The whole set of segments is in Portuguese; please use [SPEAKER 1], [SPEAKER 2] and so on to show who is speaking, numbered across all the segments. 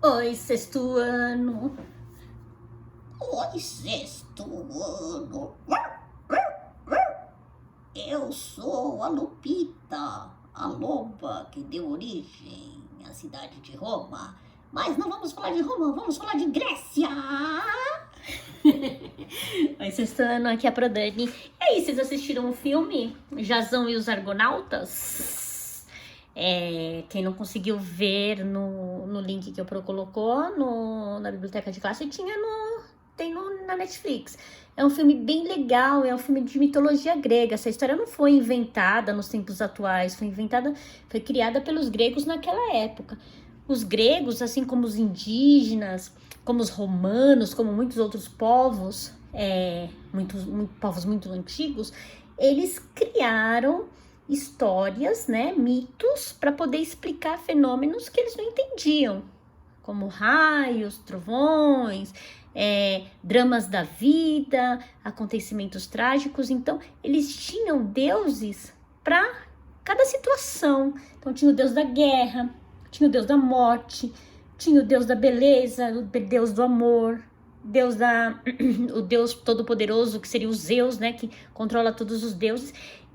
[SPEAKER 1] Oi, sexto ano.
[SPEAKER 2] Oi, sexto ano. Eu sou a Lupita, a loba que deu origem à cidade de Roma. Mas não vamos falar de Roma, vamos falar de Grécia.
[SPEAKER 1] Oi, sexto ano, aqui é a Prodani. E aí, vocês assistiram o filme Jazão e os Argonautas? Quem não conseguiu ver no link que eu colocou na biblioteca de classe, tem na Netflix. É um filme bem legal, é um filme de mitologia grega. Essa história não foi inventada nos tempos atuais, foi criada pelos gregos naquela época. Os gregos, assim como os indígenas, como os romanos, como muitos outros povos, povos muito antigos, eles criaram histórias, né, mitos, para poder explicar fenômenos que eles não entendiam, como raios, trovões, dramas da vida, acontecimentos trágicos. Então, eles tinham deuses para cada situação. Então, tinha o deus da guerra, tinha o deus da morte, tinha o deus da beleza, o deus do amor, o deus todo-poderoso, que seria o Zeus, né, que controla todos os deuses.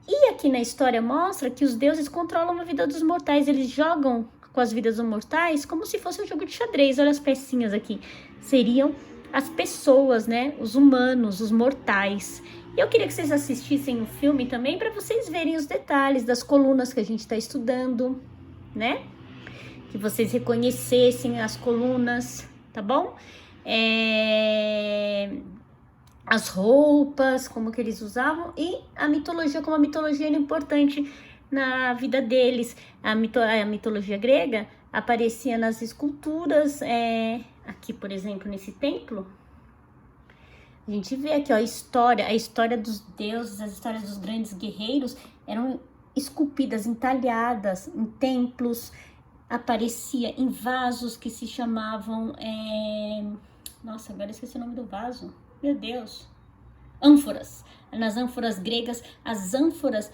[SPEAKER 1] E aqui na história mostra que os deuses controlam a vida dos mortais, eles jogam com as vidas dos mortais como se fosse um jogo de xadrez. Olha as pecinhas aqui, seriam as pessoas, né, os humanos, os mortais. E eu queria que vocês assistissem o filme também para vocês verem os detalhes das colunas que a gente está estudando, né? Que vocês reconhecessem as colunas, tá bom? As roupas, como que eles usavam, e a mitologia, como a mitologia era importante na vida deles. A mitologia grega aparecia nas esculturas, aqui, por exemplo, nesse templo. A gente vê aqui, ó, a história dos deuses, as histórias dos grandes guerreiros eram esculpidas, entalhadas em templos, aparecia em vasos que se chamavam, nossa, agora esqueci o nome do vaso, meu Deus, ânforas. Nas ânforas gregas, as ânforas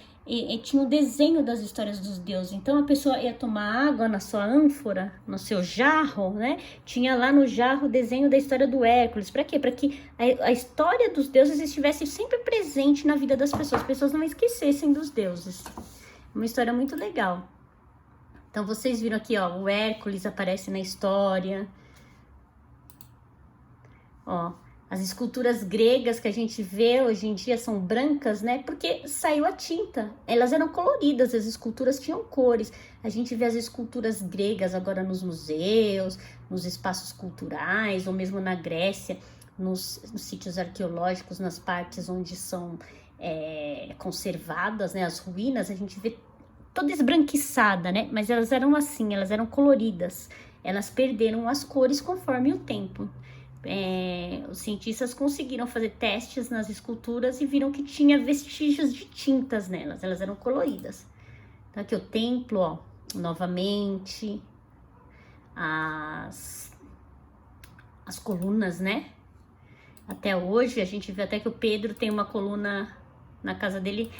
[SPEAKER 1] tinham o desenho das histórias dos deuses. Então a pessoa ia tomar água na sua ânfora, no seu jarro, né? Tinha lá no jarro o desenho da história do Hércules. Para quê? Para que a história dos deuses estivesse sempre presente na vida das pessoas. As pessoas não esquecessem dos deuses. Uma história muito legal. Então vocês viram aqui, ó, o Hércules aparece na história. Ó, as esculturas gregas que a gente vê hoje em dia são brancas, né? Porque saiu a tinta. Elas eram coloridas, as esculturas tinham cores. A gente vê as esculturas gregas agora nos museus, nos espaços culturais, ou mesmo na Grécia, nos sítios arqueológicos, nas partes onde são conservadas, né? As ruínas, a gente vê toda esbranquiçada, né? Mas elas eram assim, elas eram coloridas. Elas perderam as cores conforme o tempo. Os cientistas conseguiram fazer testes nas esculturas e viram que tinha vestígios de tintas nelas, elas eram coloridas. Então aqui o templo, ó, novamente, as colunas, né? Até hoje a gente vê até que o Pedro tem uma coluna na casa dele,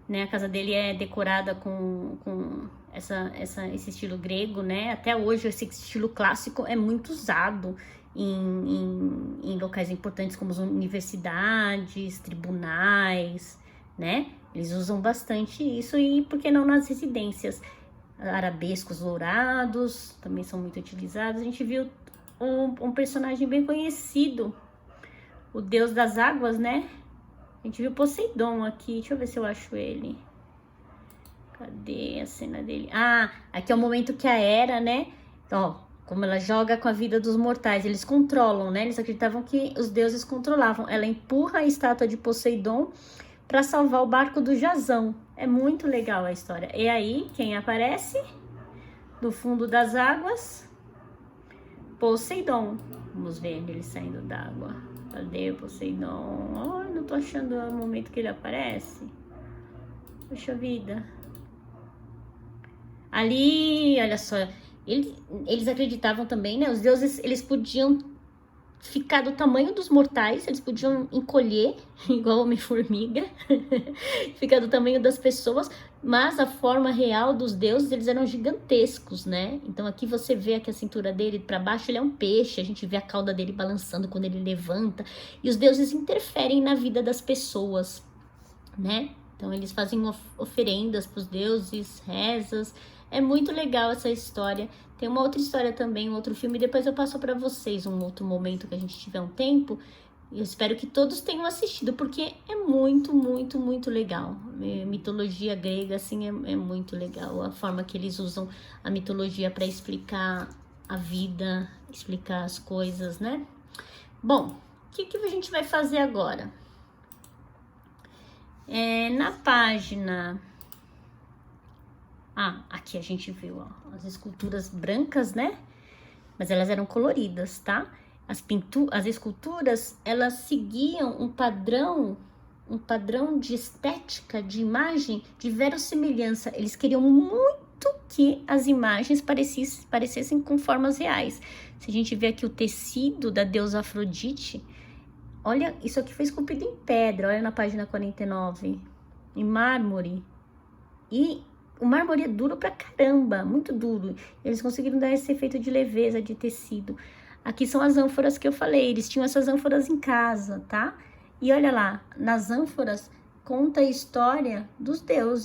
[SPEAKER 1] né? A casa dele é decorada com esse estilo grego, né? Até hoje esse estilo clássico é muito usado em locais importantes como as universidades, tribunais, né? Eles usam bastante isso, e por que não nas residências? Arabescos dourados também são muito utilizados. A gente viu um personagem bem conhecido, o deus das águas, né? A gente viu Poseidon aqui, deixa eu ver se eu acho ele. Cadê a cena dele? Ah, aqui é o momento que a Hera, né? Ó, como ela joga com a vida dos mortais, eles controlam, né? Eles acreditavam que os deuses controlavam. Ela empurra a estátua de Poseidon para salvar o barco do Jazão. É muito legal a história. E aí, quem aparece? Do fundo das águas, Poseidon. Vamos ver ele saindo d'água. Cadê Poseidon? Oh, não tô achando o momento que ele aparece. Poxa vida. Ali, olha só. Eles acreditavam também, né? Os deuses, eles podiam ficar do tamanho dos mortais, eles podiam encolher, igual Homem-Formiga, ficar do tamanho das pessoas, mas a forma real dos deuses, eles eram gigantescos, né? Então aqui você vê que a cintura dele para baixo, ele é um peixe, a gente vê a cauda dele balançando quando ele levanta, e os deuses interferem na vida das pessoas, né? Então eles fazem oferendas para os deuses, rezas. É muito legal essa história. Tem uma outra história também, um outro filme, depois eu passo para vocês um outro momento que a gente tiver um tempo. Eu espero que todos tenham assistido, porque é muito, muito, muito legal. Mitologia grega, assim, é muito legal. A forma que eles usam a mitologia para explicar a vida, explicar as coisas, né? Bom, o que a gente vai fazer agora? Na página... aqui a gente viu, ó, as esculturas brancas, né? Mas elas eram coloridas, tá? As esculturas, elas seguiam um padrão de estética, de imagem, de verossimilhança. Eles queriam muito que as imagens parecessem com formas reais. Se a gente vê aqui o tecido da deusa Afrodite, olha, isso aqui foi esculpido em pedra, olha na página 49, em mármore. E o mármore é duro pra caramba, muito duro. Eles conseguiram dar esse efeito de leveza, de tecido. Aqui são as ânforas que eu falei, eles tinham essas ânforas em casa, tá? E olha lá, nas ânforas conta a história dos deuses.